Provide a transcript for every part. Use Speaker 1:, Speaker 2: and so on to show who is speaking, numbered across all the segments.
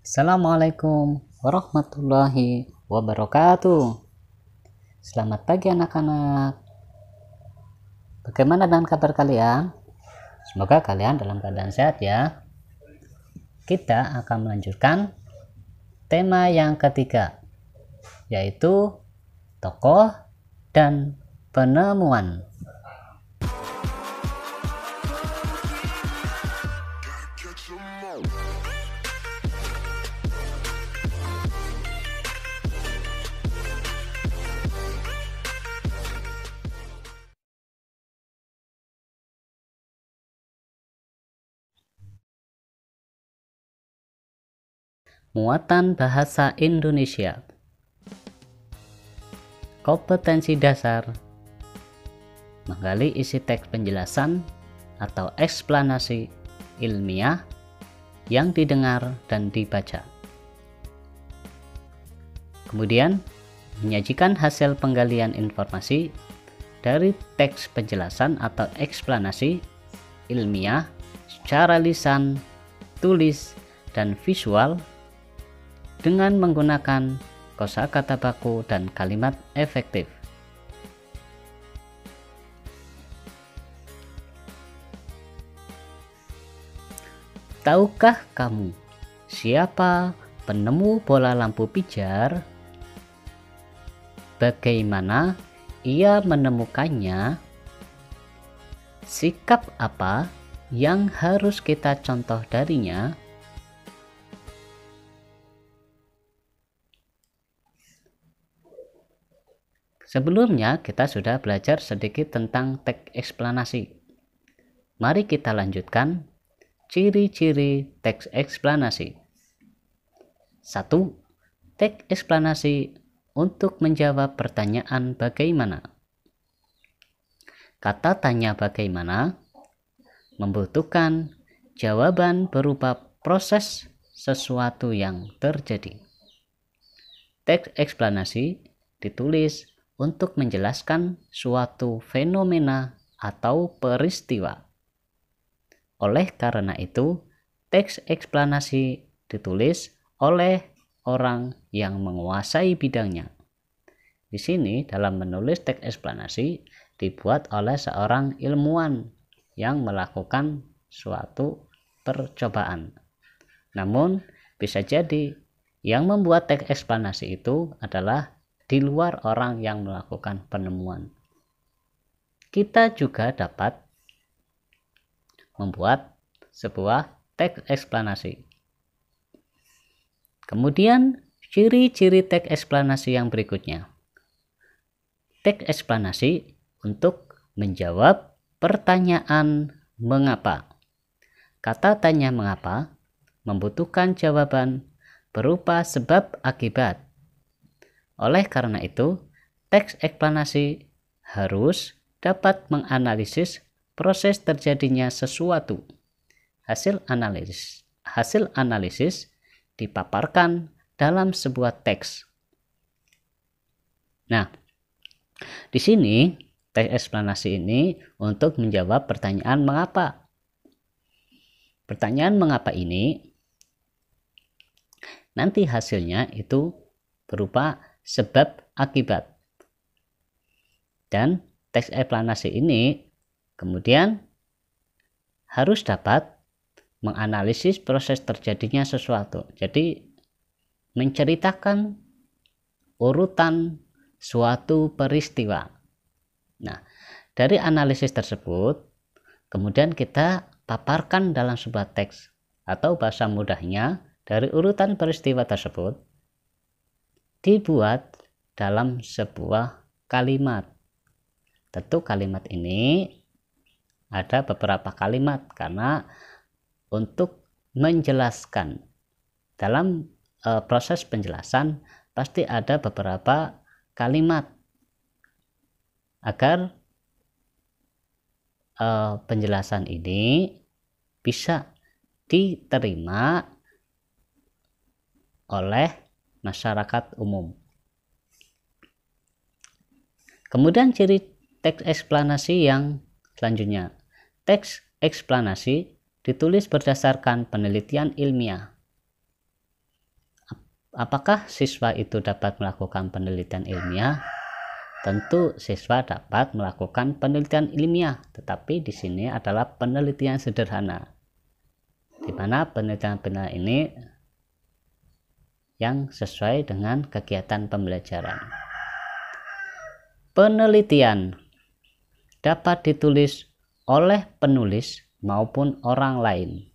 Speaker 1: Assalamualaikum warahmatullahi wabarakatuh. Selamat pagi anak-anak. Bagaimana dengan kabar kalian? Semoga kalian dalam keadaan sehat ya. Kita akan melanjutkan tema yang ketiga, yaitu tokoh dan penemuan. Muatan bahasa Indonesia. Kompetensi dasar: menggali isi teks penjelasan atau eksplanasi ilmiah yang didengar dan dibaca. Kemudian, menyajikan hasil penggalian informasi dari teks penjelasan atau eksplanasi ilmiah secara lisan, tulis, dan visual dengan menggunakan kosakata baku dan kalimat efektif. Tahukah kamu siapa penemu bola lampu pijar? Bagaimana ia menemukannya? Sikap apa yang harus kita contoh darinya? Sebelumnya kita sudah belajar sedikit tentang teks eksplanasi. Mari kita lanjutkan ciri-ciri teks eksplanasi. 1. Teks eksplanasi untuk menjawab pertanyaan bagaimana. Kata tanya bagaimana membutuhkan jawaban berupa proses sesuatu yang terjadi. Teks eksplanasi ditulis untuk menjelaskan suatu fenomena atau peristiwa. Oleh karena itu, teks eksplanasi ditulis oleh orang yang menguasai bidangnya. Di sini dalam menulis teks eksplanasi dibuat oleh seorang ilmuwan yang melakukan suatu percobaan. Namun, bisa jadi yang membuat teks eksplanasi itu adalah di luar orang yang melakukan penemuan. Kita juga dapat membuat sebuah teks eksplanasi. Kemudian, ciri-ciri teks eksplanasi yang berikutnya. Teks eksplanasi untuk menjawab pertanyaan mengapa. Kata tanya mengapa membutuhkan jawaban berupa sebab akibat. Oleh karena itu, teks eksplanasi harus dapat menganalisis proses terjadinya sesuatu. Hasil analisis dipaparkan dalam sebuah teks. Nah, di sini teks eksplanasi ini untuk menjawab pertanyaan mengapa. Pertanyaan mengapa ini nanti hasilnya itu berupa sebab akibat. Dan teks eksplanasi ini kemudian harus dapat menganalisis proses terjadinya sesuatu. Jadi menceritakan urutan suatu peristiwa. Nah, dari analisis tersebut kemudian kita paparkan dalam sebuah teks, atau bahasa mudahnya dari urutan peristiwa tersebut dibuat dalam sebuah kalimat. Tentu kalimat ini ada beberapa kalimat karena untuk menjelaskan dalam proses penjelasan pasti ada beberapa kalimat agar penjelasan ini bisa diterima oleh masyarakat umum. Kemudian ciri teks eksplanasi yang selanjutnya. Teks eksplanasi ditulis berdasarkan penelitian ilmiah. Apakah siswa itu dapat melakukan penelitian ilmiah? Tentu siswa dapat melakukan penelitian ilmiah, tetapi di sini adalah penelitian sederhana, di mana penelitian ini yang sesuai dengan kegiatan pembelajaran. Penelitian dapat ditulis oleh penulis maupun orang lain.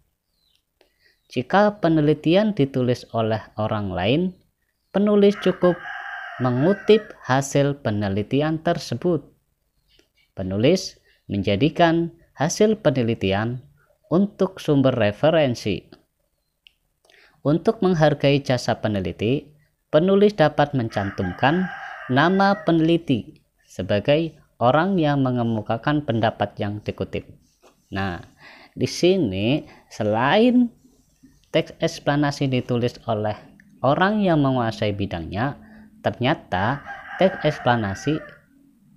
Speaker 1: Jika penelitian ditulis oleh orang lain, penulis cukup mengutip hasil penelitian tersebut. Penulis menjadikan hasil penelitian untuk sumber referensi. Untuk menghargai jasa peneliti, penulis dapat mencantumkan nama peneliti sebagai orang yang mengemukakan pendapat yang dikutip. Nah, di sini selain teks eksplanasi ditulis oleh orang yang menguasai bidangnya, ternyata teks eksplanasi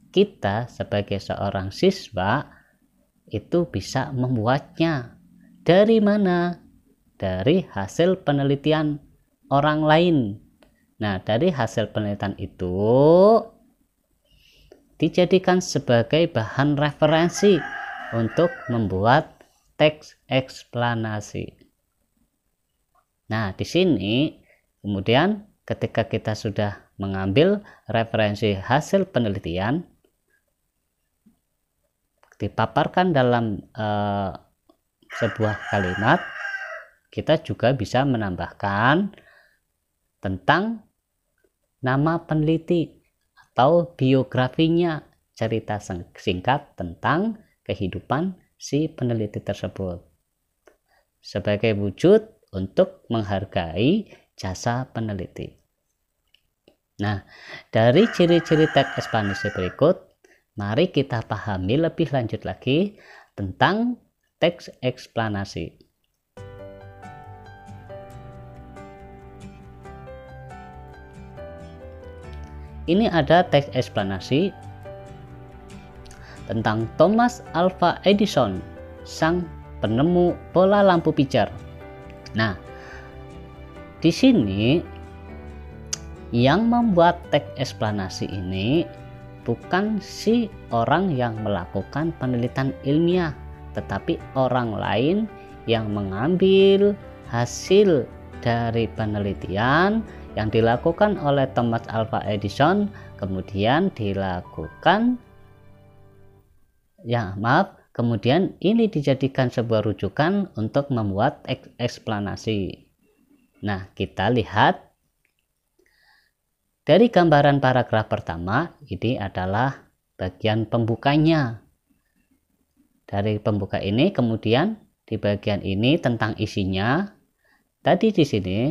Speaker 1: kita sebagai seorang siswa itu bisa membuatnya. Dari mana? Dari hasil penelitian orang lain. Nah, dari hasil penelitian itu dijadikan sebagai bahan referensi untuk membuat teks eksplanasi. Nah, di sini kemudian ketika kita sudah mengambil referensi hasil penelitian, dipaparkan dalam sebuah kalimat, kita juga bisa menambahkan tentang nama peneliti atau biografinya, cerita singkat tentang kehidupan si peneliti tersebut, sebagai wujud untuk menghargai jasa peneliti. Nah, dari ciri-ciri teks eksplanasi berikut, mari kita pahami lebih lanjut lagi tentang teks eksplanasi. Ini ada teks eksplanasi tentang Thomas Alva Edison, sang penemu bola lampu pijar. Nah, di sini yang membuat teks eksplanasi ini bukan si orang yang melakukan penelitian ilmiah, tetapi orang lain yang mengambil hasil dari penelitian yang dilakukan oleh Thomas Alva Edison, kemudian kemudian ini dijadikan sebuah rujukan untuk membuat eksplanasi. Nah, kita lihat dari gambaran paragraf pertama, ini adalah bagian pembukanya. Dari pembuka ini, kemudian di bagian ini tentang isinya. Tadi di sini,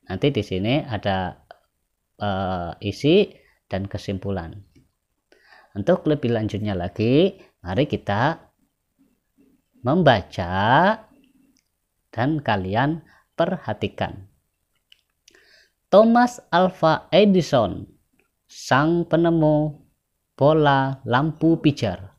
Speaker 1: nanti di sini ada isi dan kesimpulan. Untuk lebih lanjutnya lagi, mari kita membaca dan kalian perhatikan. Thomas Alva Edison, sang penemu bola lampu pijar.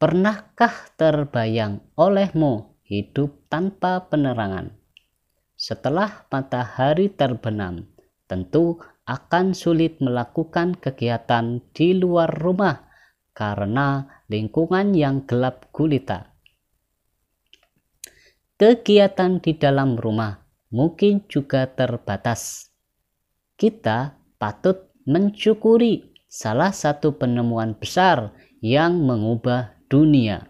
Speaker 1: Pernahkah terbayang olehmu hidup tanpa penerangan? Setelah matahari terbenam, tentu akan sulit melakukan kegiatan di luar rumah karena lingkungan yang gelap gulita. Kegiatan di dalam rumah mungkin juga terbatas. Kita patut mensyukuri salah satu penemuan besar yang mengubah dunia.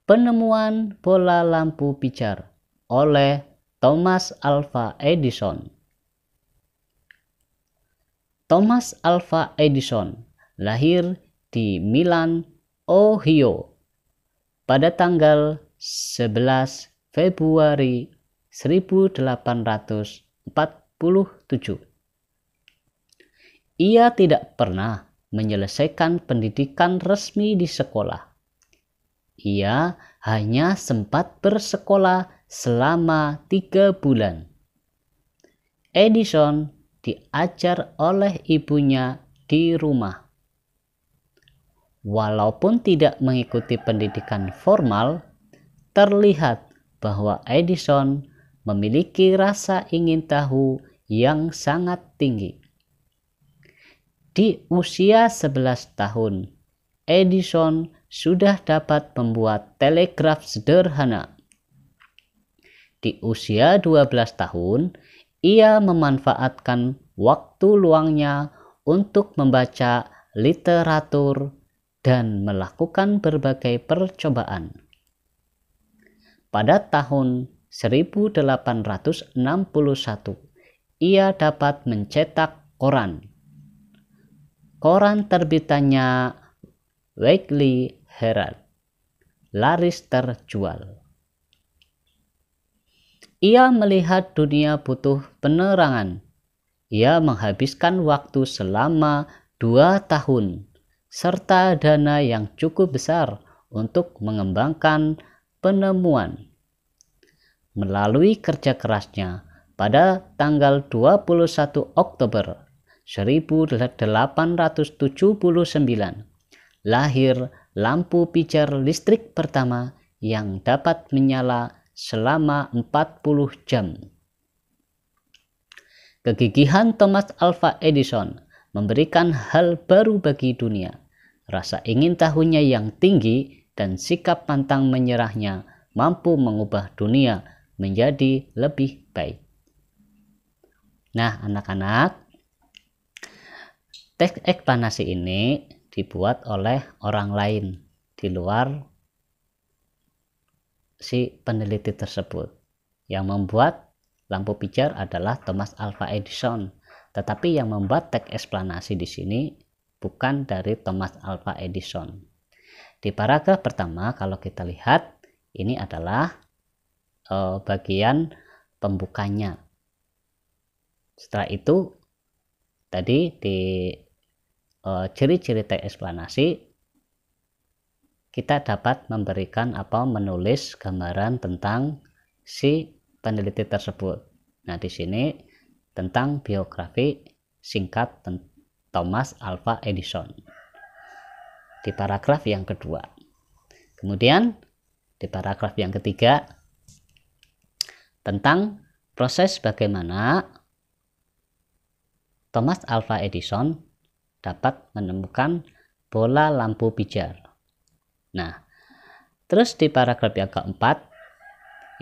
Speaker 1: Penemuan bola lampu pijar oleh Thomas Alva Edison. Thomas Alva Edison lahir di Milan, Ohio pada tanggal 11 Februari 1847. Ia tidak pernah menyelesaikan pendidikan resmi di sekolah. Ia hanya sempat bersekolah selama 3 bulan. Edison diajar oleh ibunya di rumah. Walaupun tidak mengikuti pendidikan formal, terlihat bahwa Edison memiliki rasa ingin tahu yang sangat tinggi. Di usia 11 tahun, Edison sudah dapat membuat telegraf sederhana. Di usia 12 tahun, ia memanfaatkan waktu luangnya untuk membaca literatur dan melakukan berbagai percobaan. Pada tahun 1861, ia dapat mencetak koran. Koran terbitannya Weekly Herald laris terjual. Ia melihat dunia butuh penerangan. Ia menghabiskan waktu selama 2 tahun serta dana yang cukup besar untuk mengembangkan penemuan. Melalui kerja kerasnya, pada tanggal 21 Oktober 1879, lahir lampu pijar listrik pertama yang dapat menyala selama 40 jam. Kegigihan Thomas Alva Edison memberikan hal baru bagi dunia. Rasa ingin tahunya yang tinggi dan sikap pantang menyerahnya mampu mengubah dunia menjadi lebih baik. Nah, anak-anak, teks eksplanasi ini dibuat oleh orang lain di luar si peneliti tersebut. Yang membuat lampu pijar adalah Thomas Alva Edison, tetapi yang membuat teks eksplanasi di sini bukan dari Thomas Alva Edison. Di paragraf pertama, kalau kita lihat, ini adalah bagian pembukanya. Setelah itu, tadi di ciri-ciri teks eksplanasi, kita dapat memberikan menulis gambaran tentang si peneliti tersebut. Nah, di sini tentang biografi singkat Thomas Alva Edison di paragraf yang kedua. Kemudian di paragraf yang ketiga tentang proses bagaimana Thomas Alva Edison dapat menemukan bola lampu pijar. Nah, terus di paragraf yang keempat,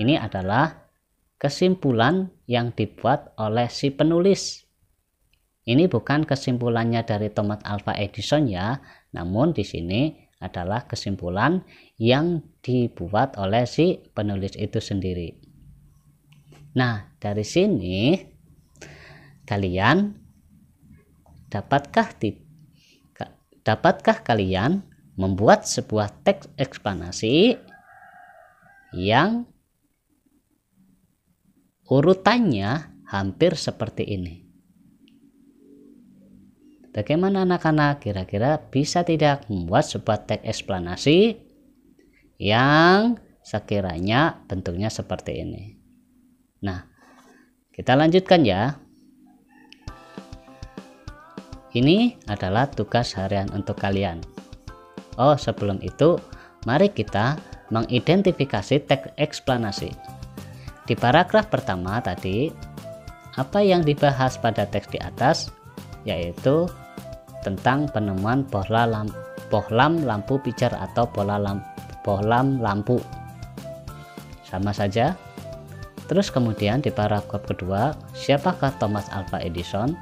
Speaker 1: ini adalah kesimpulan yang dibuat oleh si penulis. Ini bukan kesimpulannya dari Thomas Alva Edison ya, namun di sini adalah kesimpulan yang dibuat oleh si penulis itu sendiri. Nah, dari sini kalian dapatkah kalian membuat sebuah teks eksplanasi yang urutannya hampir seperti ini? Bagaimana anak-anak, kira-kira bisa tidak membuat sebuah teks eksplanasi yang sekiranya bentuknya seperti ini? Nah, kita lanjutkan ya. Ini adalah tugas harian untuk kalian. Oh, sebelum itu, mari kita mengidentifikasi teks eksplanasi. Di paragraf pertama tadi, apa yang dibahas pada teks di atas, yaitu tentang penemuan bohlam lampu pijar atau bohlam lampu. Sama saja. Terus kemudian di paragraf kedua, siapakah Thomas Alva Edison?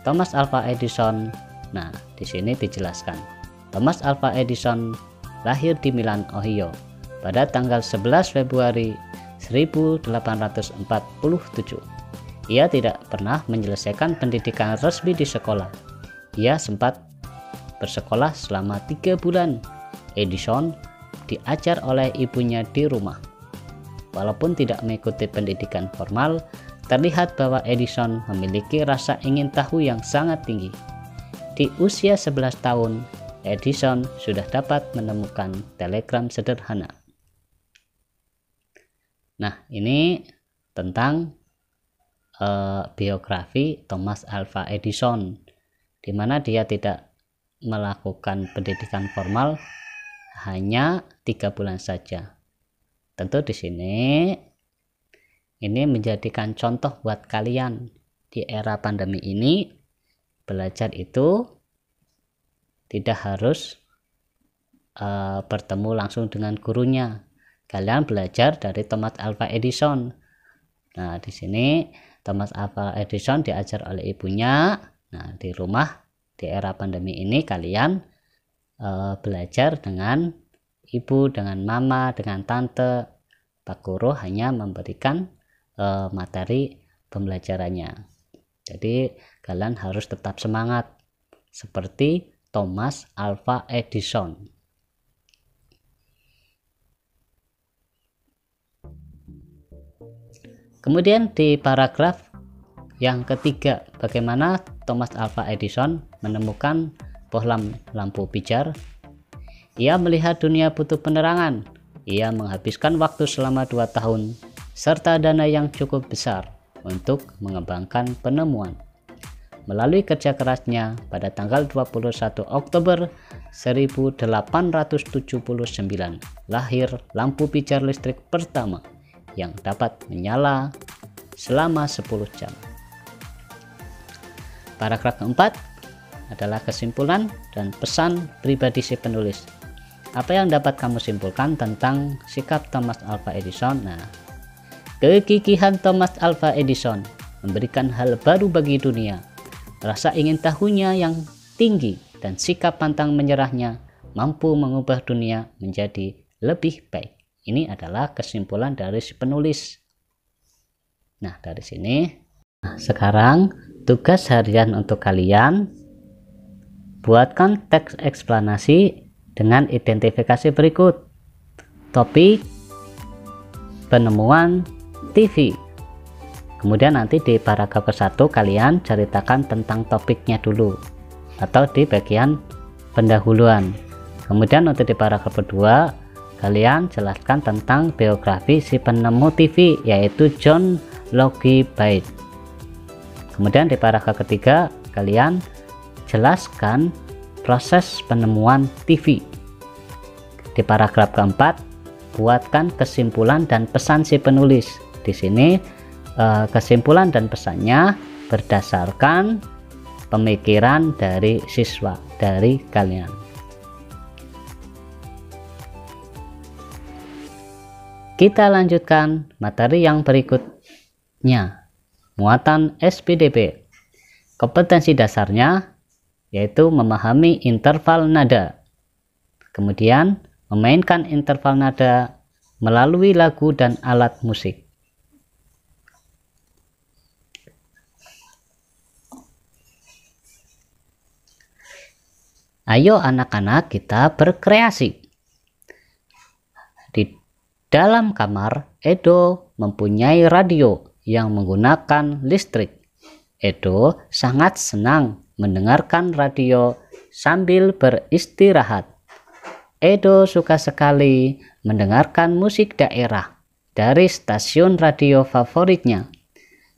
Speaker 1: Thomas Alva Edison, nah di sini dijelaskan. Thomas Alva Edison lahir di Milan, Ohio pada tanggal 11 Februari 1847. Ia tidak pernah menyelesaikan pendidikan resmi di sekolah. Ia sempat bersekolah selama 3 bulan. Edison diajar oleh ibunya di rumah. Walaupun tidak mengikuti pendidikan formal, terlihat bahwa Edison memiliki rasa ingin tahu yang sangat tinggi. Di usia 11 tahun, Edison sudah dapat menemukan telegram sederhana. Nah, ini tentang biografi Thomas Alva Edison, di mana dia tidak melakukan pendidikan formal hanya 3 bulan saja. Tentu di sini ini menjadikan contoh buat kalian di era pandemi ini. Belajar itu tidak harus bertemu langsung dengan gurunya. Kalian belajar dari Thomas Alva Edison. Nah, di sini Thomas Alva Edison diajar oleh ibunya. Nah, di rumah di era pandemi ini kalian belajar dengan ibu, dengan mama, dengan tante. Pak guru hanya memberikan materi pembelajarannya. Jadi kalian harus tetap semangat seperti Thomas Alva Edison. Kemudian di paragraf yang ketiga, bagaimana Thomas Alva Edison menemukan bohlam lampu pijar. Ia melihat dunia butuh penerangan. Ia menghabiskan waktu selama 2 tahun serta dana yang cukup besar untuk mengembangkan penemuan. Melalui kerja kerasnya, pada tanggal 21 Oktober 1879 lahir lampu pijar listrik pertama yang dapat menyala selama 10 jam. Paragraf keempat adalah kesimpulan dan pesan pribadi si penulis. Apa yang dapat kamu simpulkan tentang sikap Thomas Alva Edison? Nah, kegigihan Thomas Alva Edison memberikan hal baru bagi dunia. Rasa ingin tahunya yang tinggi dan sikap pantang menyerahnya mampu mengubah dunia menjadi lebih baik. Ini adalah kesimpulan dari si penulis. Nah, dari sini. Sekarang tugas harian untuk kalian, buatkan teks eksplanasi dengan identifikasi berikut. Topik, penemuan, TV. Kemudian nanti di paragraf ke-1 kalian ceritakan tentang topiknya dulu atau di bagian pendahuluan. Kemudian untuk di paragraf kedua kalian jelaskan tentang biografi si penemu TV, yaitu John Logie Baird. Kemudian di paragraf ketiga kalian jelaskan proses penemuan TV. Di paragraf keempat buatkan kesimpulan dan pesan si penulis. Di sini kesimpulan dan pesannya berdasarkan pemikiran dari siswa, dari kalian. Kita lanjutkan materi yang berikutnya, muatan SPDP. Kompetensi dasarnya yaitu memahami interval nada, kemudian memainkan interval nada melalui lagu dan alat musik. Ayo anak-anak, kita berkreasi. Di dalam kamar, Edo mempunyai radio yang menggunakan listrik. Edo sangat senang mendengarkan radio sambil beristirahat. Edo suka sekali mendengarkan musik daerah dari stasiun radio favoritnya.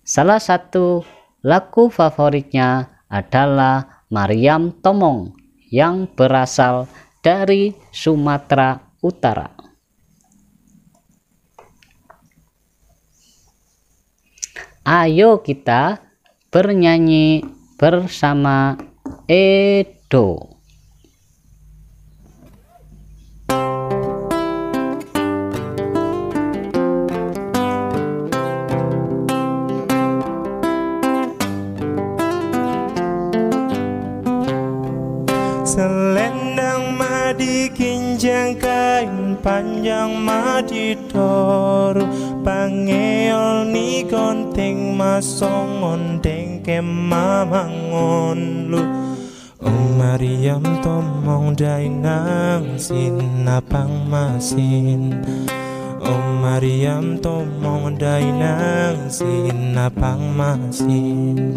Speaker 1: Salah satu lagu favoritnya adalah Mariam Tomong yang berasal dari Sumatera Utara. Ayo kita bernyanyi bersama Edo.
Speaker 2: Selendang madi kinjang kain panjang madi toru pangeol ni gonting masong ondeng kemamangon lu. Mariam tomong dainang sinapang masin. Mariam tomong dainang sinapang masin.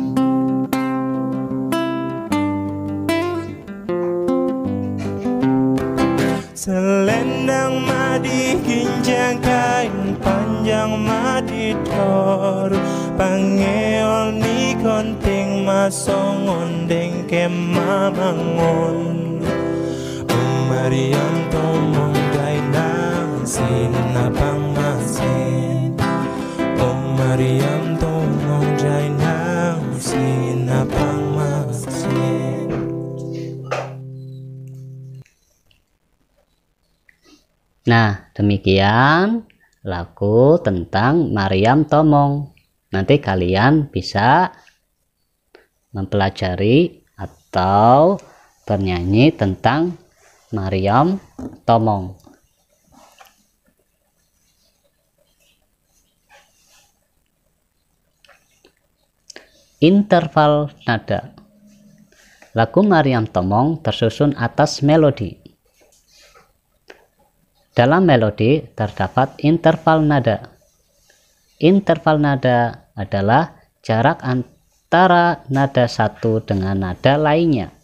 Speaker 2: Selendang madi ginjang kain panjang madi dor pangeol ni konting masong ondeng kemamangon Mariam tomong dainang sinapang masin Mariam tomong dainang sinapang masin.
Speaker 1: Nah, demikian lagu tentang Mariam Tomong. Nanti kalian bisa mempelajari atau bernyanyi tentang Mariam Tomong. Interval nada. Lagu Mariam Tomong tersusun atas melodi. Dalam melodi terdapat interval nada. Interval nada adalah jarak antara nada satu dengan nada lainnya.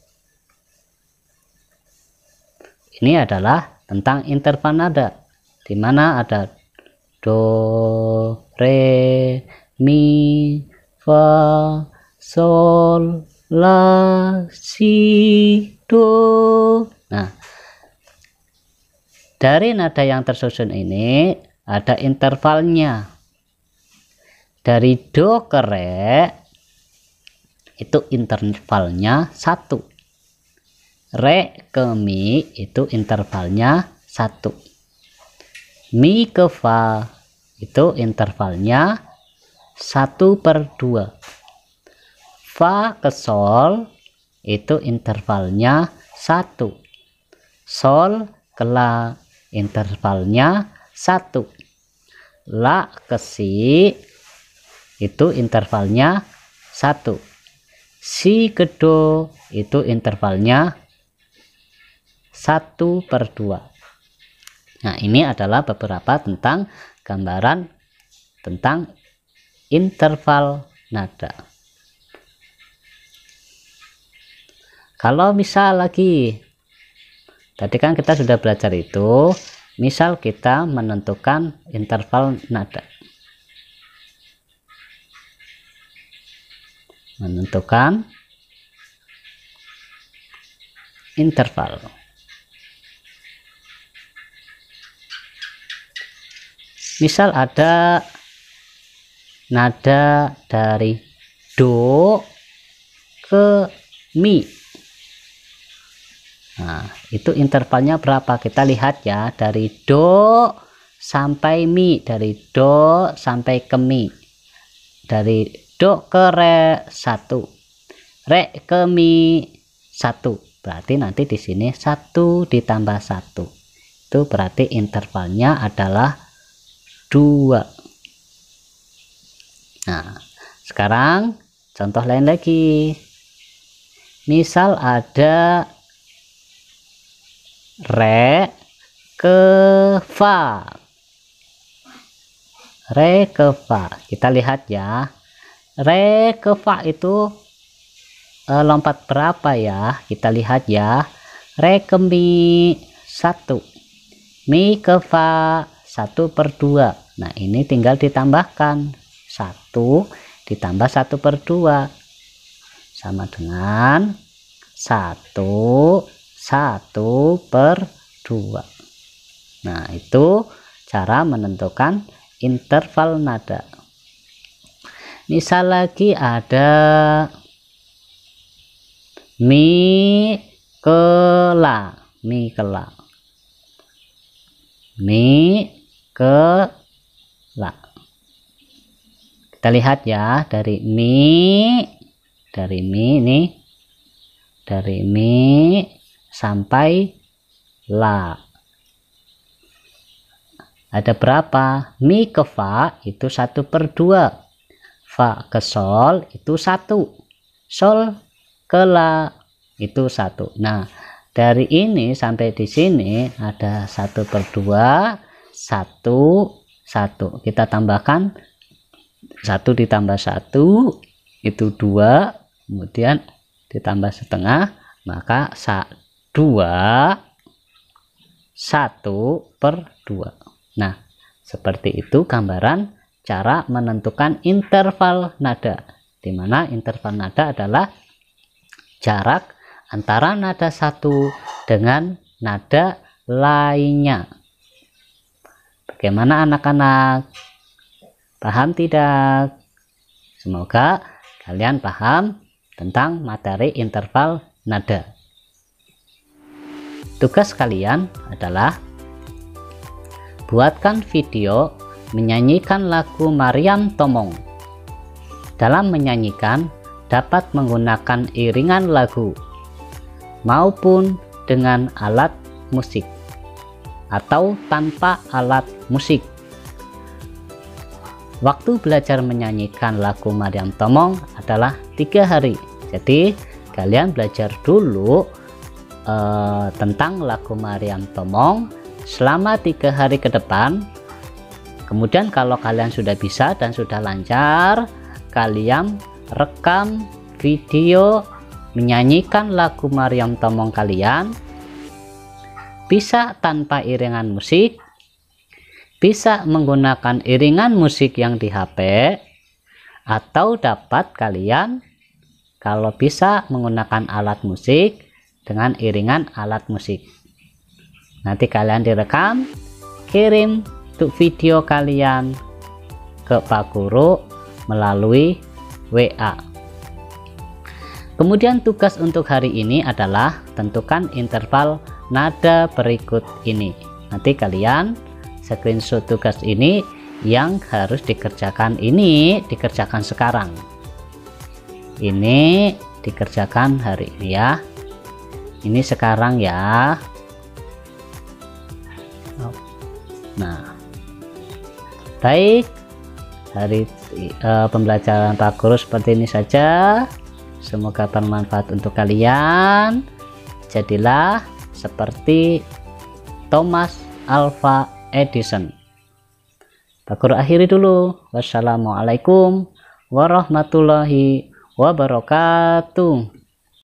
Speaker 1: Ini adalah tentang interval nada, di mana ada do, re, mi, fa, sol, la, si, do. Nah, dari nada yang tersusun ini ada intervalnya. Dari do ke re itu intervalnya 1. Re ke mi itu intervalnya 1. Mi ke fa itu intervalnya 1/2. Fa ke sol itu intervalnya 1. Sol ke la intervalnya 1. La ke si itu intervalnya 1. Si ke do itu intervalnya 1/2. Nah, ini adalah beberapa tentang gambaran tentang interval nada. Kalau misal lagi, tadi kan kita sudah belajar itu, misal kita menentukan interval nada. Menentukan interval. Misal ada nada dari do ke mi. Nah, itu intervalnya berapa? Kita lihat ya, dari do sampai mi, dari do sampai ke mi. Dari do ke re 1, re ke mi 1. Berarti nanti di sini 1 ditambah 1. Itu berarti intervalnya adalah 2. Nah, sekarang contoh lain lagi. Misal ada re ke fa. Re ke fa. Kita lihat ya. Re ke fa itu lompat berapa ya? Kita lihat ya. Re ke mi 1. Mi ke fa 1/2. Nah, ini tinggal ditambahkan. 1 ditambah 1/2 sama dengan 1/2. Nah, itu cara menentukan interval nada. Misal lagi ada mi ke la, mi ke la, mi ke la. Kita lihat ya, dari mi ini, dari mi sampai la. Ada berapa? Mi ke fa itu 1/2. Fa ke sol itu 1. Sol ke la itu 1. Nah, dari ini sampai di sini ada 1/2, 1. Kita tambahkan 1 ditambah 1 itu 2, kemudian ditambah setengah, maka 2 1/2. Nah, seperti itu gambaran cara menentukan interval nada, di mana interval nada adalah jarak antara nada satu dengan nada lainnya. Bagaimana anak-anak? Paham tidak? Semoga kalian paham tentang materi interval nada. Tugas kalian adalah buatkan video menyanyikan lagu Mariam Tomong. Dalam menyanyikan dapat menggunakan iringan lagu maupun dengan alat musik atau tanpa alat musik. Waktu belajar menyanyikan lagu Mariam Tomong adalah 3 hari. Jadi kalian belajar dulu tentang lagu Mariam Tomong selama 3 hari ke depan. Kemudian kalau kalian sudah bisa dan sudah lancar, kalian rekam video menyanyikan lagu Mariam Tomong kalian, bisa tanpa iringan musik, bisa menggunakan iringan musik yang di HP, atau dapat kalian kalau bisa menggunakan alat musik dengan iringan alat musik. Nanti kalian direkam, kirim untuk video kalian ke Pak Guru melalui WA. Kemudian tugas untuk hari ini adalah tentukan interval nada berikut ini. Nanti kalian screenshot tugas ini, yang harus dikerjakan ini dikerjakan sekarang. Ini dikerjakan hari ini ya. Ini sekarang ya. Nah, baik, hari pembelajaran Pak Guru seperti ini saja. Semoga bermanfaat untuk kalian. Jadilah seperti Thomas Alva Edison. Pak Guru akhiri dulu. Wassalamualaikum warahmatullahi wabarakatuh.